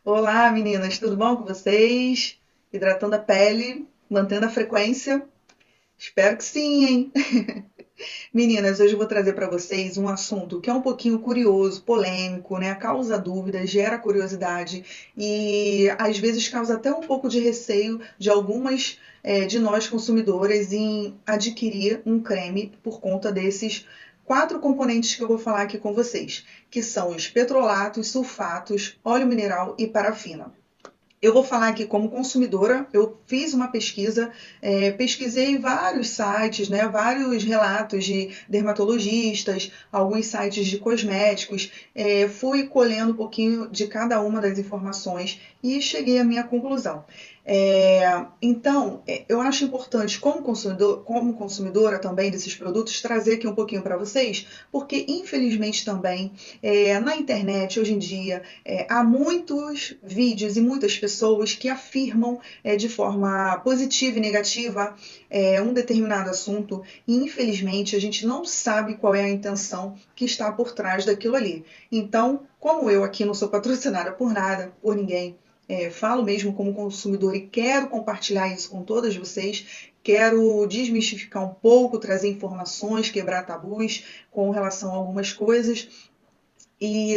Olá, meninas, tudo bom com vocês? Hidratando a pele, mantendo a frequência? Espero que sim, hein? Meninas, hoje eu vou trazer para vocês um assunto que é um pouquinho curioso, polêmico, né? Causa dúvidas, gera curiosidade e às vezes causa até um pouco de receio de algumas de nós consumidoras em adquirir um creme por conta desses quatro componentes que eu vou falar aqui com vocês, que são os petrolatos, sulfatos, óleo mineral e parafina. Eu vou falar aqui como consumidora, eu fiz uma pesquisa, pesquisei vários sites, né, vários relatos de dermatologistas, alguns sites de cosméticos, fui colhendo um pouquinho de cada uma das informações e cheguei à minha conclusão. Então, eu acho importante, como consumidora também desses produtos, trazer aqui um pouquinho para vocês, porque infelizmente também na internet hoje em dia há muitos vídeos e muitas pessoas que afirmam de forma positiva e negativa um determinado assunto e infelizmente a gente não sabe qual é a intenção que está por trás daquilo ali. Então, como eu aqui não sou patrocinada por nada, por ninguém, falo mesmo como consumidor e quero compartilhar isso com todas vocês, quero desmistificar um pouco, trazer informações, quebrar tabus com relação a algumas coisas e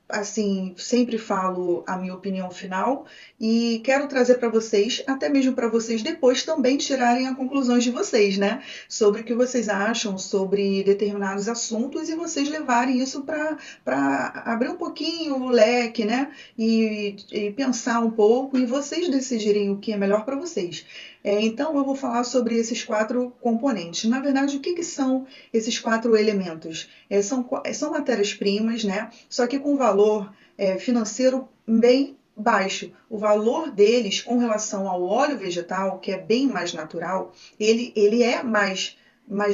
assim, sempre falo a minha opinião final e quero trazer para vocês, até mesmo para vocês depois também tirarem as conclusões de vocês, né? Sobre o que vocês acham sobre determinados assuntos e vocês levarem isso para abrir um pouquinho o leque, né? E pensar um pouco e vocês decidirem o que é melhor para vocês. Então, eu vou falar sobre esses quatro componentes. Na verdade, o que, que são esses quatro elementos? São matérias-primas, né? Só que com valor financeiro bem baixo. O valor deles com relação ao óleo vegetal, que é bem mais natural, ele é mais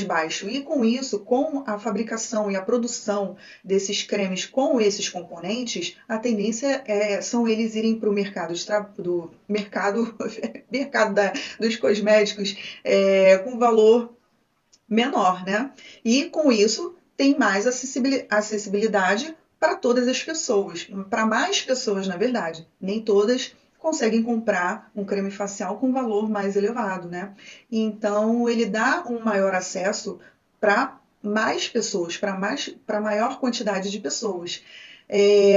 baixo. E com isso, com a fabricação e a produção desses cremes com esses componentes, a tendência são eles irem para o mercado, do mercado, mercado dos cosméticos com valor menor, né? E com isso tem mais acessibilidade para todas as pessoas, para mais pessoas, na verdade. Nem todas conseguem comprar um creme facial com valor mais elevado, né? Então ele dá um maior acesso para mais pessoas, para maior quantidade de pessoas.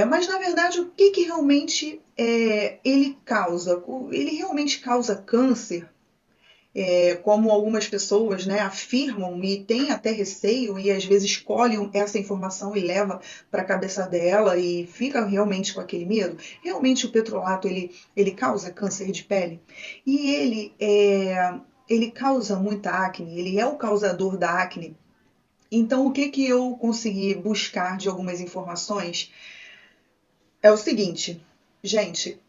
Mas na verdade, o que, que realmente ele causa? Ele realmente causa câncer? Como algumas pessoas, né, afirmam e têm até receio e às vezes escolhem essa informação e leva para a cabeça dela e fica realmente com aquele medo. Realmente o petrolato ele causa câncer de pele e ele causa muita acne, ele é o causador da acne. Então o que que eu consegui buscar de algumas informações é o seguinte, gente,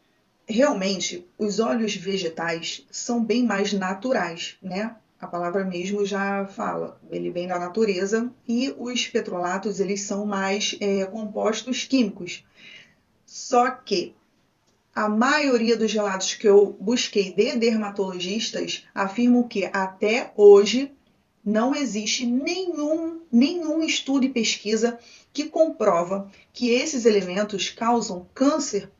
realmente, os óleos vegetais são bem mais naturais, né? A palavra mesmo já fala, ele vem da natureza e os petrolatos eles são mais compostos químicos. Só que a maioria dos relatos que eu busquei de dermatologistas afirmam que até hoje não existe nenhum estudo e pesquisa que comprova que esses elementos causam câncer.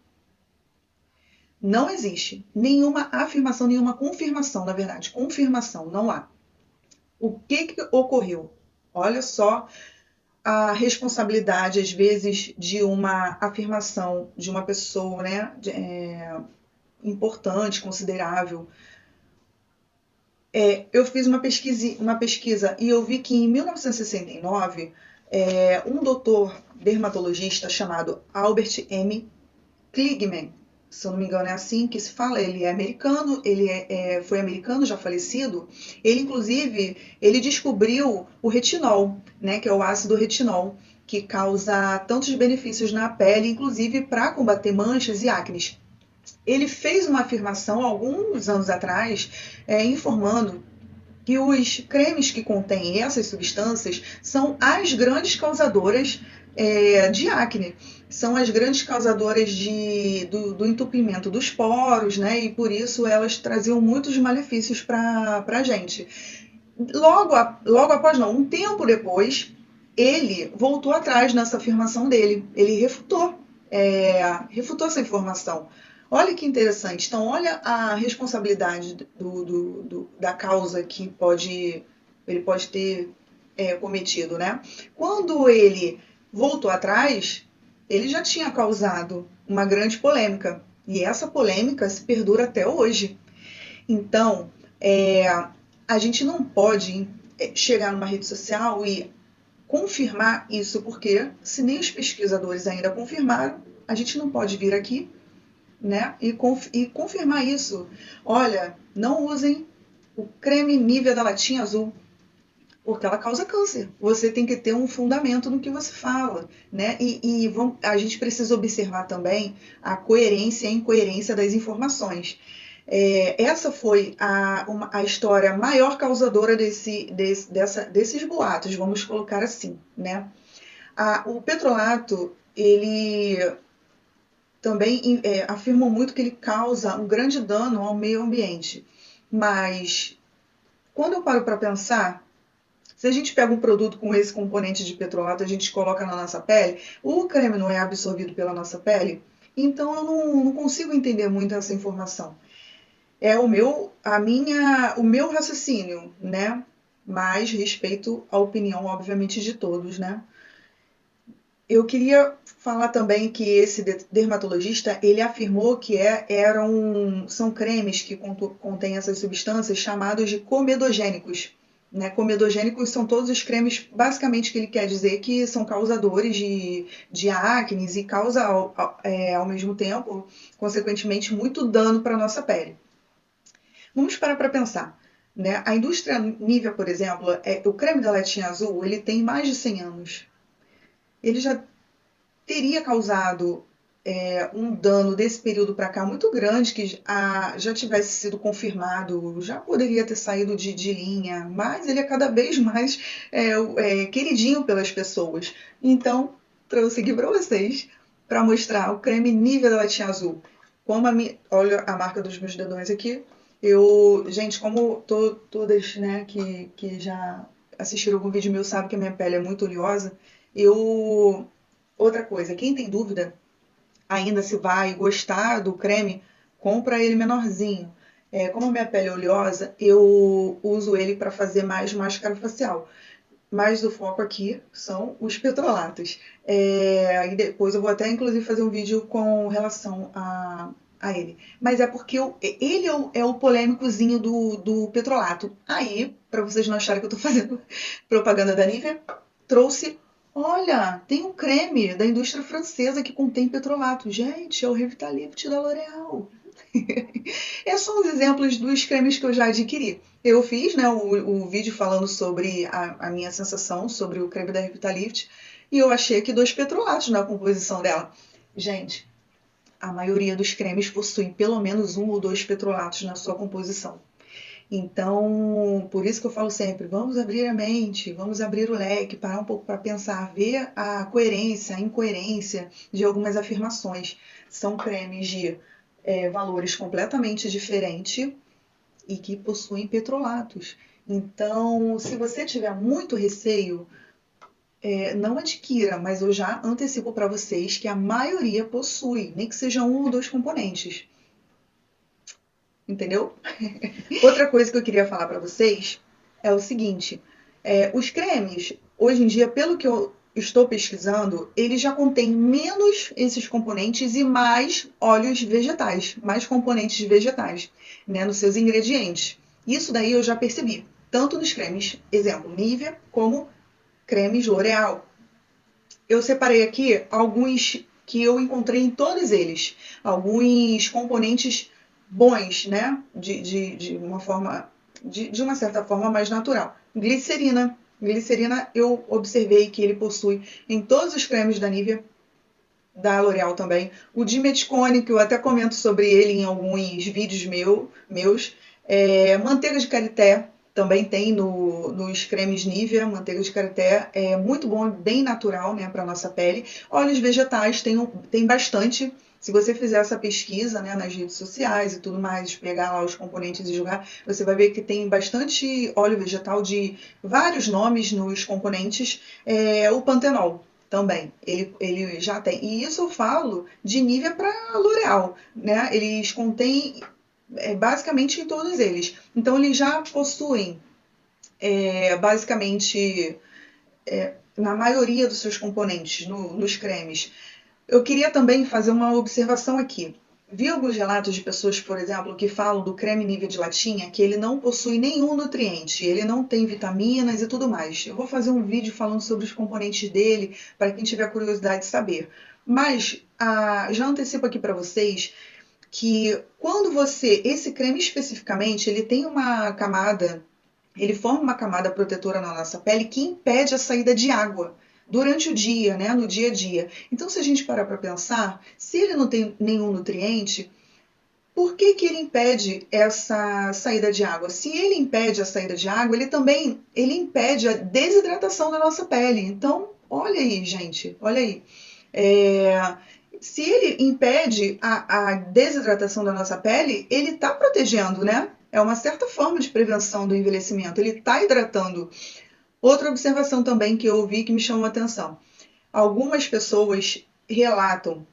Não existe nenhuma afirmação, nenhuma confirmação, na verdade, confirmação, não há. O que, que ocorreu? Olha só a responsabilidade, às vezes, de uma afirmação de uma pessoa né, importante, considerável. Eu fiz uma pesquisa e eu vi que em 1969, um doutor dermatologista chamado Albert M. Kligman, se eu não me engano é assim que se fala, ele é americano, foi americano, já falecido, ele inclusive, ele descobriu o retinol, né, que é o ácido retinol, que causa tantos benefícios na pele, inclusive para combater manchas e acnes. Ele fez uma afirmação alguns anos atrás, informando que os cremes que contêm essas substâncias são as grandes causadoras de acne, são as grandes causadoras do entupimento dos poros, né? E por isso elas traziam muitos malefícios para a gente. Logo após, não, um tempo depois, ele voltou atrás nessa afirmação dele, ele refutou refutou essa informação. Olha que interessante. Então, olha a responsabilidade da causa que ele pode ter cometido, né? Quando ele voltou atrás, ele já tinha causado uma grande polêmica. E essa polêmica se perdura até hoje. Então, a gente não pode chegar numa rede social e confirmar isso, porque se nem os pesquisadores ainda confirmaram, a gente não pode vir aqui, né, e confirmar isso. Olha, não usem o creme Nivea da latinha azul, porque ela causa câncer. Você tem que ter um fundamento no que você fala, né? A gente precisa observar também a coerência e a incoerência das informações. Essa foi a história maior causadora desses boatos, vamos colocar assim, né? O petrolato, ele também afirmou muito que ele causa um grande dano ao meio ambiente. Mas, quando eu paro para pensar, se a gente pega um produto com esse componente de petrolato, a gente coloca na nossa pele, o creme não é absorvido pela nossa pele, então eu não consigo entender muito essa informação. É o meu raciocínio, né? Mas respeito a opinião, obviamente, de todos, né? Eu queria falar também que esse dermatologista, ele afirmou que são cremes que contêm essas substâncias chamados de comedogênicos. Né? Comedogênicos são todos os cremes, basicamente, que ele quer dizer que são causadores de acne e causa, ao mesmo tempo, consequentemente, muito dano para a nossa pele. Vamos parar para pensar. Né? A indústria Nivea, por exemplo, o creme da latinha azul, ele tem mais de 100 anos. Ele já teria causado um dano desse período para cá muito grande, que já tivesse sido confirmado, já poderia ter saído de linha, mas ele é cada vez mais queridinho pelas pessoas. Então, trouxe aqui para vocês, para mostrar o creme Nivea da latinha azul. Olha a marca dos meus dedões aqui. Gente, como todas, né, que já assistiram algum vídeo meu sabem que a minha pele é muito oleosa, outra coisa, quem tem dúvida ainda se vai gostar do creme, compra ele menorzinho. Como a minha pele é oleosa, eu uso ele para fazer mais máscara facial. Mas o foco aqui são os petrolatos. E depois eu vou até, inclusive, fazer um vídeo com relação a ele. Mas é porque ele é o polêmicozinho do petrolato. Aí, para vocês não acharem que eu estou fazendo propaganda da Nivea, trouxe... Olha, tem um creme da indústria francesa que contém petrolato. Gente, é o Revitalift da L'Oréal. Esses são os exemplos dos cremes que eu já adquiri. Eu fiz, né, o vídeo falando sobre a minha sensação sobre o creme da Revitalift e eu achei aqui 2 petrolatos na composição dela. Gente, a maioria dos cremes possuem pelo menos 1 ou 2 petrolatos na sua composição. Então, por isso que eu falo sempre, vamos abrir a mente, vamos abrir o leque, parar um pouco para pensar, ver a coerência, a incoerência de algumas afirmações. São cremes de valores completamente diferentes e que possuem petrolatos. Então, se você tiver muito receio, não adquira, mas eu já antecipo para vocês que a maioria possui, nem que seja 1 ou 2 componentes. Entendeu? Outra coisa que eu queria falar para vocês é o seguinte, os cremes, hoje em dia, pelo que eu estou pesquisando, eles já contêm menos esses componentes e mais óleos vegetais, mais componentes vegetais, né, nos seus ingredientes. Isso daí eu já percebi, tanto nos cremes, exemplo, Nivea, como cremes L'Oréal. Eu separei aqui alguns que eu encontrei em todos eles, alguns componentes bons, né? De uma certa forma mais natural. Glicerina. Glicerina eu observei que ele possui em todos os cremes da Nivea, da L'Oréal também. O Dimeticone, que eu até comento sobre ele em alguns vídeos meus. Manteiga de karité também tem nos cremes Nivea. Manteiga de karité é muito bom, bem natural, né, para nossa pele. Óleos vegetais tem bastante. Se você fizer essa pesquisa, né, nas redes sociais e tudo mais, pegar lá os componentes e jogar, você vai ver que tem bastante óleo vegetal de vários nomes nos componentes. O pantenol também. Ele já tem. E isso eu falo de Nivea para L'Oréal, né? Eles contêm basicamente em todos eles. Então eles já possuem basicamente na maioria dos seus componentes, nos cremes. Eu queria também fazer uma observação aqui. Vi alguns relatos de pessoas, por exemplo, que falam do creme Nivea de latinha que ele não possui nenhum nutriente, ele não tem vitaminas e tudo mais. Eu vou fazer um vídeo falando sobre os componentes dele para quem tiver curiosidade de saber. Mas já antecipo aqui para vocês que quando esse creme especificamente, ele tem uma camada, ele forma uma camada protetora na nossa pele que impede a saída de água durante o dia, né, no dia a dia. Então, se a gente parar para pensar, se ele não tem nenhum nutriente, por que ele impede essa saída de água? Se ele impede a saída de água, ele impede a desidratação da nossa pele. Então, olha aí, gente, olha aí. Se ele impede a desidratação da nossa pele, ele está protegendo, né? É uma certa forma de prevenção do envelhecimento. Ele está hidratando. Outra observação também que eu ouvi que me chamou a atenção. Algumas pessoas relatam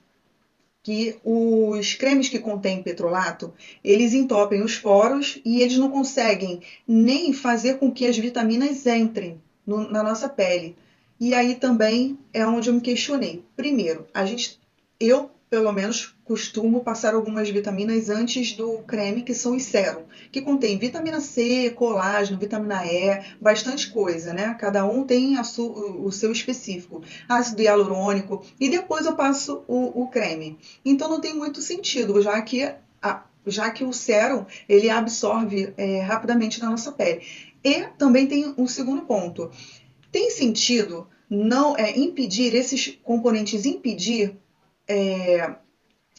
que os cremes que contêm petrolato, eles entopem os poros e eles não conseguem nem fazer com que as vitaminas entrem na nossa pele. E aí também é onde eu me questionei. Primeiro, eu pelo menos costumo passar algumas vitaminas antes do creme, que são os sérum, que contém vitamina C, colágeno, vitamina E, bastante coisa, né? Cada um tem o seu específico, ácido hialurônico, e depois eu passo o creme. Então não tem muito sentido, já que o sérum ele absorve rapidamente na nossa pele. E também tem um segundo ponto. Tem sentido não impedir esses componentes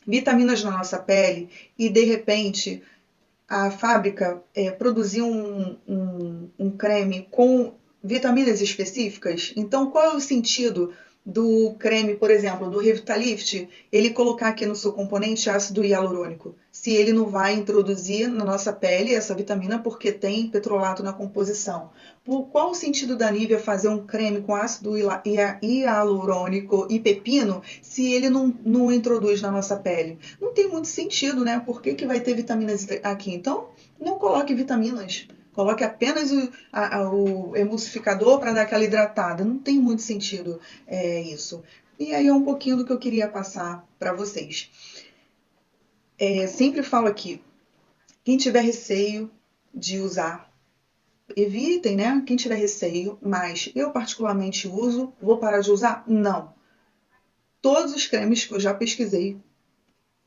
vitaminas na nossa pele e de repente a fábrica produzir um creme com vitaminas específicas? Então, qual é o sentido do creme, por exemplo, do Revitalift, ele colocar aqui no seu componente ácido hialurônico, se ele não vai introduzir na nossa pele essa vitamina porque tem petrolato na composição? Qual o sentido da Nivea fazer um creme com ácido hialurônico e pepino se ele não introduz na nossa pele? Não tem muito sentido, né? Por que vai ter vitaminas aqui? Então, não coloque vitaminas. Coloque apenas o emulsificador para dar aquela hidratada. Não tem muito sentido isso. E aí é um pouquinho do que eu queria passar para vocês. Sempre falo aqui, quem tiver receio de usar, evitem, né? Quem tiver receio, mas eu particularmente uso, vou parar de usar? Não. Todos os cremes que eu já pesquisei,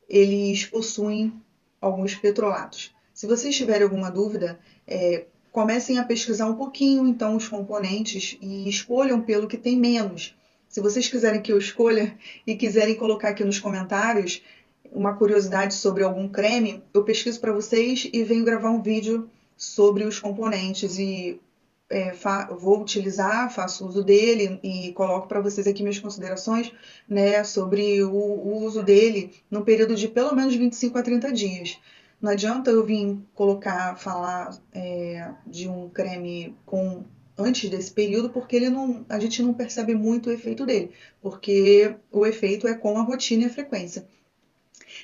eles possuem alguns petrolatos. Se vocês tiverem alguma dúvida, comecem a pesquisar um pouquinho, então, os componentes e escolham pelo que tem menos. Se vocês quiserem que eu escolha e quiserem colocar aqui nos comentários uma curiosidade sobre algum creme, eu pesquiso para vocês e venho gravar um vídeo sobre os componentes e vou utilizar, faço uso dele e coloco para vocês aqui minhas considerações, né, sobre o uso dele no período de pelo menos 25 a 30 dias. Não adianta eu vir falar de um creme antes desse período, porque a gente não percebe muito o efeito dele, porque o efeito é com a rotina e a frequência.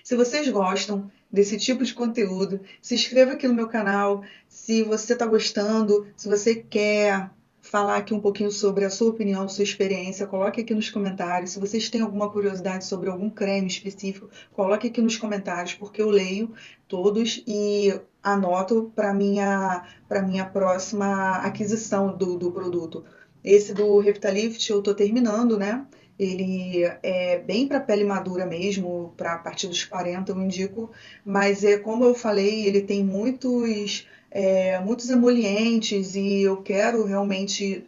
Se vocês gostam desse tipo de conteúdo, se inscreva aqui no meu canal. Se você está gostando, se você quer falar aqui um pouquinho sobre a sua opinião, sua experiência, coloque aqui nos comentários. Se vocês têm alguma curiosidade sobre algum creme específico, coloque aqui nos comentários, porque eu leio todos e anoto para minha próxima aquisição do produto. Esse do Revitalift eu estou terminando, né? Ele é bem para pele madura mesmo, para a partir dos 40 eu indico, mas como eu falei, ele tem muitos emolientes e eu quero realmente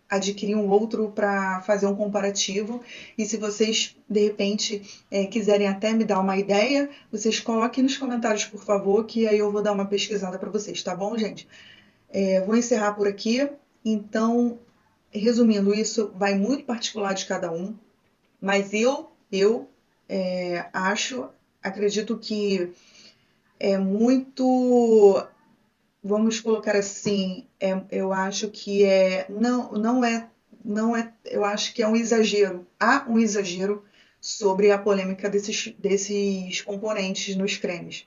adquirir um outro para fazer um comparativo. E se vocês, de repente, quiserem até me dar uma ideia, vocês coloquem nos comentários, por favor, que aí eu vou dar uma pesquisada para vocês, tá bom, gente? Vou encerrar por aqui. Então, resumindo, isso vai muito particular de cada um, mas eu acredito que é muito, vamos colocar assim, eu acho que não é não é, eu acho que é um exagero. Há um exagero sobre a polêmica desses componentes nos cremes.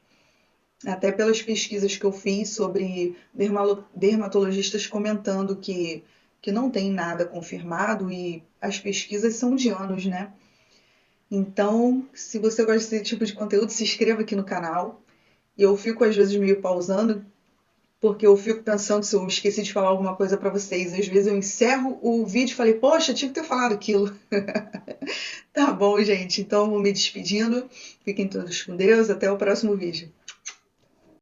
Até pelas pesquisas que eu fiz sobre dermatologistas comentando que não tem nada confirmado e as pesquisas são de anos, né? Então, se você gosta desse tipo de conteúdo, se inscreva aqui no canal. E eu fico às vezes meio pausando, porque eu fico pensando se eu esqueci de falar alguma coisa para vocês. Às vezes eu encerro o vídeo e falei, poxa, tinha que ter falado aquilo. Tá bom, gente. Então, vou me despedindo. Fiquem todos com Deus. Até o próximo vídeo.